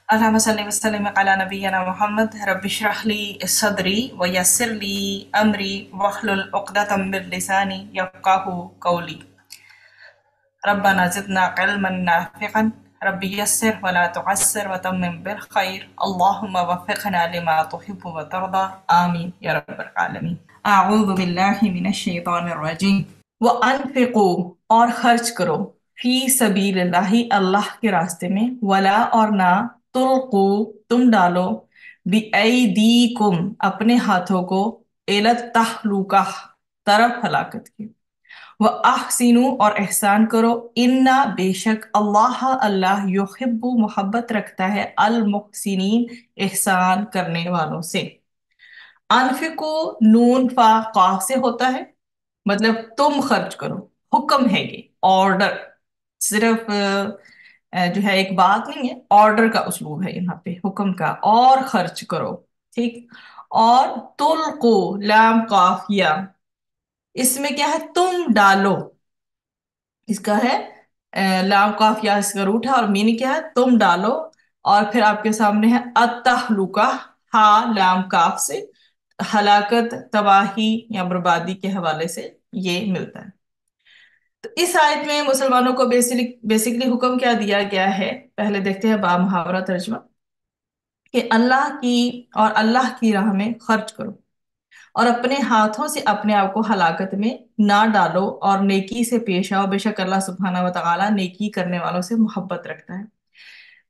اللهم صل وسلم على نبينا محمد رب اشرح لي صدري ويسر لي أمري واحلل عقدة من لساني يفقهوا قولي. ربنا زدنا علما نافعا. رب يسر ولا تعسر وتمم بالخير. اللهم وفقنا لما تحب وترضى. آمين يا رب العالمين. اعوذ باللہ من الشیطان الرجیم. وَأَنفِقُوا اور خرچ کرو فی سبیل اللہ اللہ کے راستے میں، ولا اور نہ تلقو تم ڈالو بِأَيْدِيكُمْ اپنے ہاتھوں کو إِلَى التَّهْلُكَةِ طرف ہلاکت کی، وَأَحْسِنُوا اور احسان کرو، اِنَّا بے شک اللہ یحب محبت رکھتا ہے المحسنین احسان کرنے والوں سے۔ انفقو نون فا قاف سے ہوتا ہے، مطلب تم خرچ کرو، حکم ہے یہ، آرڈر، صرف جو ہے ایک بات نہیں ہے، آرڈر کا اسلوب ہے یہاں پہ، حکم کا، اور خرچ کرو، ٹھیک۔ اور تلقو لام قاف یا، اس میں کیا ہے، تم ڈالو، اس کا ہے لام قاف یا اس کا روٹ ہے، اور میننگ کیا ہے، تم ڈالو، اور پھر آپ کے سامنے ہے التہلکہ، ہا لام کاف سے، ہلاکت، تباہی یا بربادی کے حوالے سے یہ ملتا ہے۔ تو اس آیت میں مسلمانوں کو بیسکلی حکم کیا دیا گیا ہے، پہلے دیکھتے ہیں با محاورہ ترجمہ، کہ اللہ کی اور اللہ کی راہ میں خرچ کرو، اور اپنے ہاتھوں سے اپنے آپ کو ہلاکت میں نہ ڈالو، اور نیکی سے پیش آؤ، بے شک اللہ سبحانہ و تعالیٰ نیکی کرنے والوں سے محبت رکھتا ہے۔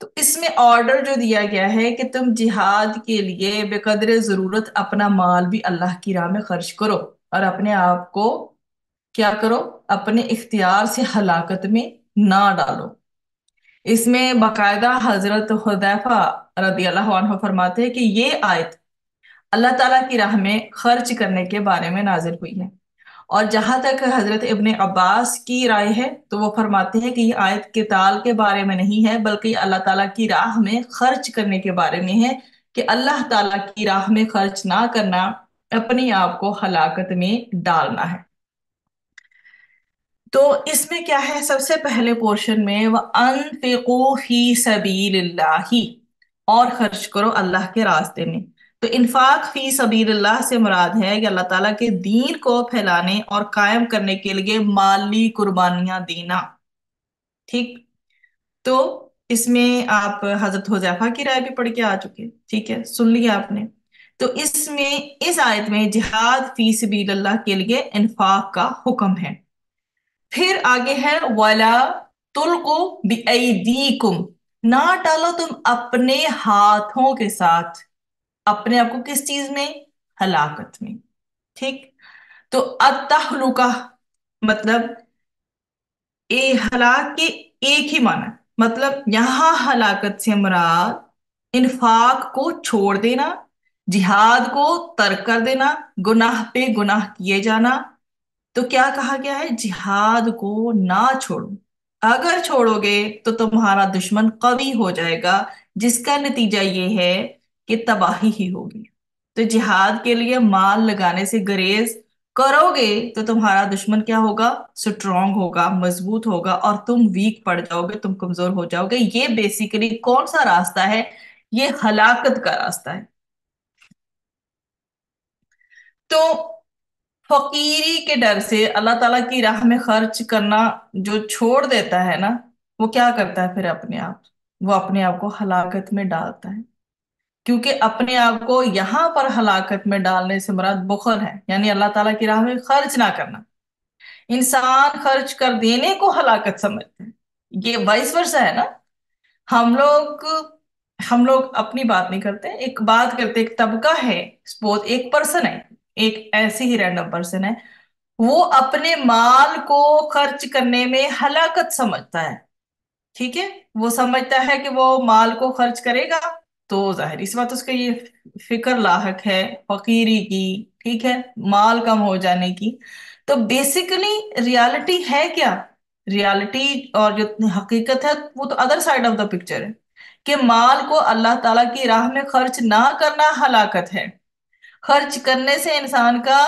تو اس میں آرڈر جو دیا گیا ہے کہ تم جہاد کے لیے بے قدر ضرورت اپنا مال بھی اللہ کی راہ میں خرچ کرو، اور اپنے آپ کو کیا کرو، اپنے اختیار سے ہلاکت میں نہ ڈالو۔ اس میں باقاعدہ حضرت حذیفہ رضی اللہ عنہ فرماتے ہیں کہ یہ آیت اللہ تعالیٰ کی راہ میں خرچ کرنے کے بارے میں نازل ہوئی ہے، اور جہاں تک حضرت ابن عباس کی رائے ہے تو وہ فرماتے ہیں کہ یہ آیت قتال کے بارے میں نہیں ہے، بلکہ یہ اللہ تعالیٰ کی راہ میں خرچ کرنے کے بارے میں ہے، کہ اللہ تعالیٰ کی راہ میں خرچ نہ کرنا اپنے آپ کو ہلاکت میں ڈالنا ہے۔ تو اس میں کیا ہے، سب سے پہلے پورشن میں وَأَنفِقُوا فِي سَبِيلِ اللَّهِ اور خرچ کرو اللہ کے راستے میں۔ تو انفاق فی سبیل اللہ سے مراد ہے کہ اللہ تعالیٰ کے دین کو پھیلانے اور قائم کرنے کے لیے مالی قربانیاں دینا، ٹھیک۔ تو اس میں آپ حضرت حذیفہ کی رائے بھی پڑھ کے آ چکے، ٹھیک ہے، سن لیا آپ نے۔ تو اس میں اس آیت میں جہاد فی سبیل اللہ کے لیے انفاق کا حکم ہے۔ پھر آگے ہے وَلَا تُلْقُوا بِأَيْدِيكُمْ، نہ ڈالو تم اپنے ہاتھوں کے ساتھ اپنے آپ کو کس چیز میں، ہلاکت میں، ٹھیک۔ تو التہلکہ مطلب ہلاک کے ایک ہی معنی، مطلب یہاں ہلاکت سے مراد انفاق کو چھوڑ دینا، جہاد کو ترک کر دینا، گناہ پہ گناہ کیے جانا۔ تو کیا کہا گیا ہے، جہاد کو نہ چھوڑو، اگر چھوڑو گے تو تمہارا دشمن قوی ہو جائے گا، جس کا نتیجہ یہ ہے کہ تباہی ہی ہوگی۔ تو جہاد کے لیے مال لگانے سے گریز کرو گے تو تمہارا دشمن کیا ہوگا، سٹرونگ ہوگا، مضبوط ہوگا، اور تم ویک پڑ جاؤ گے، تم کمزور ہو جاؤ گے۔ یہ بیسیکلی کون سا راستہ ہے، یہ ہلاکت کا راستہ ہے۔ تو فقیری کے ڈر سے اللہ تعالیٰ کی راہ میں خرچ کرنا جو چھوڑ دیتا ہے نا، وہ کیا کرتا ہے پھر اپنے آپ، وہ اپنے آپ کو ہلاکت میں ڈالتا ہے، کیونکہ اپنے آپ کو یہاں پر ہلاکت میں ڈالنے سے مراد بخل ہے، یعنی اللہ تعالیٰ کی راہ میں خرچ نہ کرنا۔ انسان خرچ کر دینے کو ہلاکت سمجھتے ہیں، یہ وائس ورسا ہے نا۔ ہم لوگ ہم لوگ اپنی بات نہیں کرتے، ایک بات کرتے، ایک طبقہ ہے، سپوز ایک پرسن ہے، ایک ایسے ہی رینڈم پرسن ہے، وہ اپنے مال کو خرچ کرنے میں ہلاکت سمجھتا ہے، ٹھیک ہے، وہ سمجھتا ہے کہ وہ مال کو خرچ کرے گا تو ظاہر اس بات اس کا یہ فکر لاحق ہے فقیری کی، ٹھیک ہے، مال کم ہو جانے کی۔ تو بیسیکلی ریالٹی ہے کیا، ریالٹی اور جو حقیقت ہے وہ تو other side of the picture ہے، کہ مال کو اللہ تعالیٰ کی راہ میں خرچ نہ کرنا ہلاکت ہے۔ خرچ کرنے سے انسان کا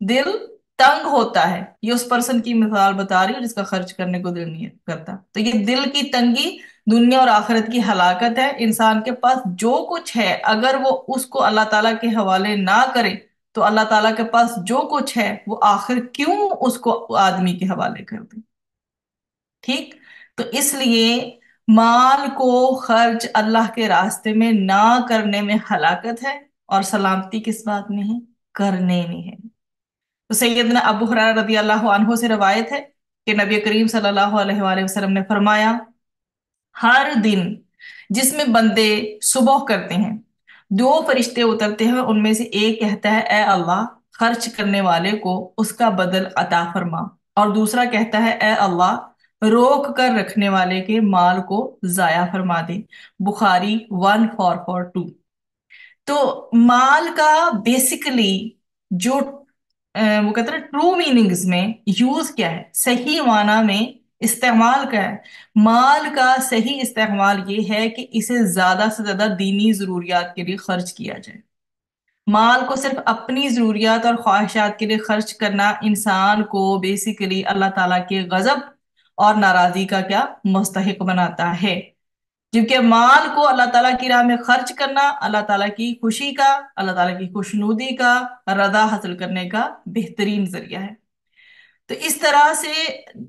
دل تنگ ہوتا ہے، یہ اس پرسن کی مثال بتا رہی ہوں جس کا خرچ کرنے کو دل نہیں کرتا، تو یہ دل کی تنگی دنیا اور آخرت کی ہلاکت ہے۔ انسان کے پاس جو کچھ ہے اگر وہ اس کو اللہ تعالیٰ کے حوالے نہ کرے تو اللہ تعالیٰ کے پاس جو کچھ ہے وہ آخر کیوں اس کو آدمی کے حوالے کر دے؟ ٹھیک؟ تو اس لیے مال کو خرچ اللہ کے راستے میں نہ کرنے میں ہلاکت ہے، اور سلامتی کس بات میں ہے؟ کرنے میں ہے۔ تو سیدنا ابو ہریرہ رضی اللہ عنہ سے روایت ہے کہ نبی کریم صلی اللہ علیہ وآلہ وسلم نے فرمایا، ہر دن جس میں بندے صبح کرتے ہیں، دو فرشتے اترتے ہیں، ان میں سے ایک کہتا ہے اے اللہ خرچ کرنے والے کو اس کا بدل عطا فرما، اور دوسرا کہتا ہے اے اللہ روک کر رکھنے والے کے مال کو ضائع فرما دے۔ بخاری 1442۔ تو مال کا بیسیکلی جو وہ کہتے ہیں ٹرو میننگز میں یوز کیا ہے، صحیح معنی میں استعمال کیا ہے؟ مال کا صحیح استعمال یہ ہے کہ اسے زیادہ سے زیادہ دینی ضروریات کے لیے خرچ کیا جائے۔ مال کو صرف اپنی ضروریات اور خواہشات کے لیے خرچ کرنا انسان کو بیسیکلی اللہ تعالیٰ کے غضب اور ناراضی کا کیا مستحق بناتا ہے، جبکہ مال کو اللہ تعالیٰ کی راہ میں خرچ کرنا اللہ تعالیٰ کی خوشی کا، اللہ تعالیٰ کی خوشنودی کا، رضا حاصل کرنے کا بہترین ذریعہ ہے۔ تو اس طرح سے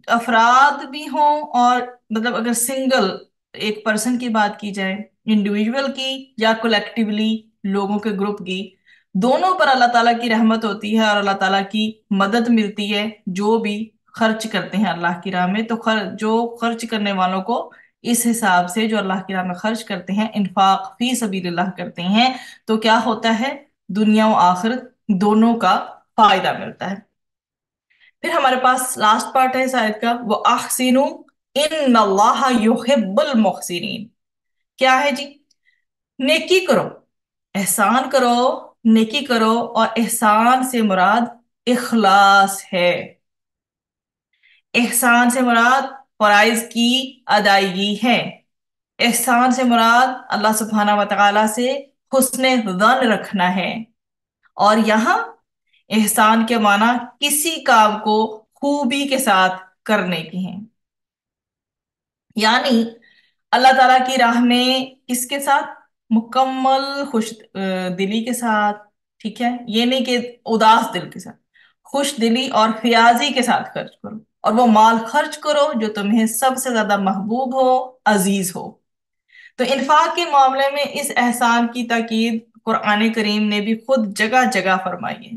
افراد بھی ہوں، اور مطلب اگر سنگل ایک پرسن کی بات کی جائے، انڈیویجول کی یا کولیکٹیولی لوگوں کے گروپ کی، دونوں پر اللہ تعالیٰ کی رحمت ہوتی ہے اور اللہ تعالیٰ کی مدد ملتی ہے جو بھی خرچ کرتے ہیں اللہ کی راہ میں۔ تو جو خرچ کرنے والوں کو اس حساب سے جو اللہ کی راہ میں خرچ کرتے ہیں، انفاق فی سبیل اللہ کرتے ہیں، تو کیا ہوتا ہے؟ دنیا و آخرت دونوں کا فائدہ ملتا ہے۔ پھر ہمارے پاس لاسٹ پارٹ ہے اس آیت کا، وہ احسنوا ان اللہ یحب المحسنین۔ کیا ہے جی؟ نیکی کرو، احسان کرو، نیکی کرو، اور احسان سے مراد اخلاص ہے۔ احسان سے مراد فرائض کی ادائیگی ہے۔ احسان سے مراد اللہ سبحانہ و تعالی سے حسن ظن رکھنا ہے۔ اور یہاں احسان کے معنی کسی کام کو خوبی کے ساتھ کرنے کے ہیں، یعنی اللہ تعالیٰ کی راہ میں کس کے ساتھ؟ مکمل خوش دلی کے ساتھ، ٹھیک ہے؟ یہ نہیں کہ اداس دل کے ساتھ، خوش دلی اور فیاضی کے ساتھ خرچ کرو، اور وہ مال خرچ کرو جو تمہیں سب سے زیادہ محبوب ہو، عزیز ہو۔ تو انفاق کے معاملے میں اس احسان کی تاکید قرآن کریم نے بھی خود جگہ جگہ فرمائی ہے۔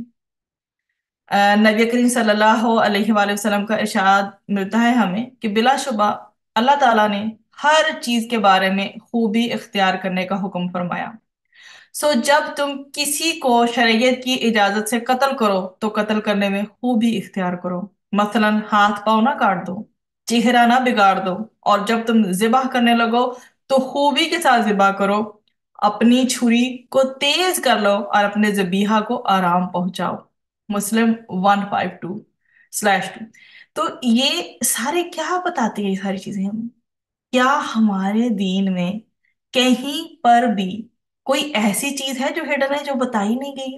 نبی کریم صلی اللہ علیہ وآلہ وسلم کا ارشاد ملتا ہے ہمیں کہ بلا شبہ اللہ تعالیٰ نے ہر چیز کے بارے میں خوبی اختیار کرنے کا حکم فرمایا۔ سو جب تم کسی کو شریعت کی اجازت سے قتل کرو تو قتل کرنے میں خوبی اختیار کرو، مثلا ہاتھ پاؤں نہ کاٹ دو، چہرہ نہ بگاڑ دو، اور جب تم ذبح کرنے لگو تو خوبی کے ساتھ ذبح کرو، اپنی چھری کو تیز کر لو اور اپنے ذبیحہ کو آرام پہنچاؤ۔ مسلم 152/2۔ تو یہ سارے کیا بتاتی ہیں؟ یہ ساری چیزیں ہمیں کیا ہمارے دین میں کہیں پر بھی کوئی ایسی چیز ہے جو ہڈن ہے، جو بتائی نہیں گئی؟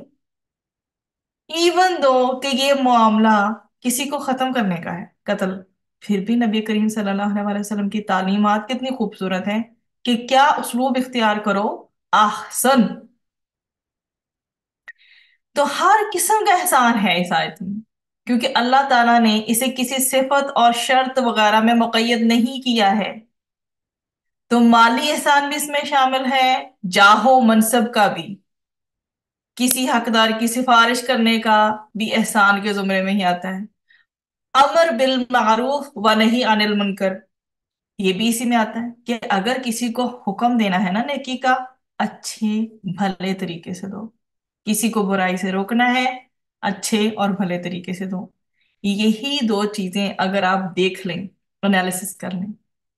ایون دو کہ یہ معاملہ کسی کو ختم کرنے کا ہے، قتل، پھر بھی نبی کریم صلی اللہ علیہ وسلم کی تعلیمات کتنی خوبصورت ہیں کہ کیا اسلوب اختیار کرو؟ احسن۔ تو ہر قسم کا احسان ہے اس آیت میں، کیونکہ اللہ تعالیٰ نے اسے کسی صفت اور شرط وغیرہ میں مقید نہیں کیا ہے۔ تو مالی احسان بھی اس میں شامل ہے، جاہ و منصب کا بھی، کسی حقدار کی سفارش کرنے کا بھی احسان کے زمرے میں ہی آتا ہے، امر بالمعروف و نہی عن المنکر یہ بھی اسی میں آتا ہے کہ اگر کسی کو حکم دینا ہے نا نیکی کا، اچھے بھلے طریقے سے دو، کسی کو برائی سے روکنا ہے، اچھے اور بھلے طریقے سے دو۔ یہی دو چیزیں اگر آپ دیکھ لیں، انالیسس کر لیں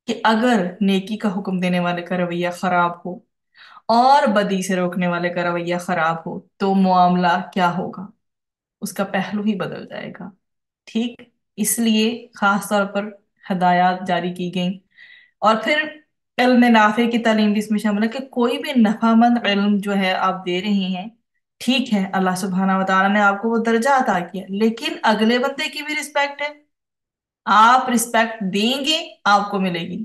کہ اگر نیکی کا حکم دینے والے کا رویہ خراب ہو اور بدی سے روکنے والے کا رویہ خراب ہو تو معاملہ کیا ہوگا؟ اس کا پہلو ہی بدل جائے گا۔ ٹھیک؟ اس لیے خاص طور پر ہدایات جاری کی گئیں، اور پھر علم نافع کی تعلیم بھی اس میں شامل ہے کہ کوئی بھی نفع مند علم جو ہے آپ دے رہے ہیں، ٹھیک ہے اللہ سبحانہ و تعالیٰ نے آپ کو وہ درجہ عطا کیا، لیکن اگلے بندے کی بھی رسپیکٹ ہے، آپ رسپیکٹ دیں گے آپ کو ملے گی۔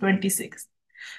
26।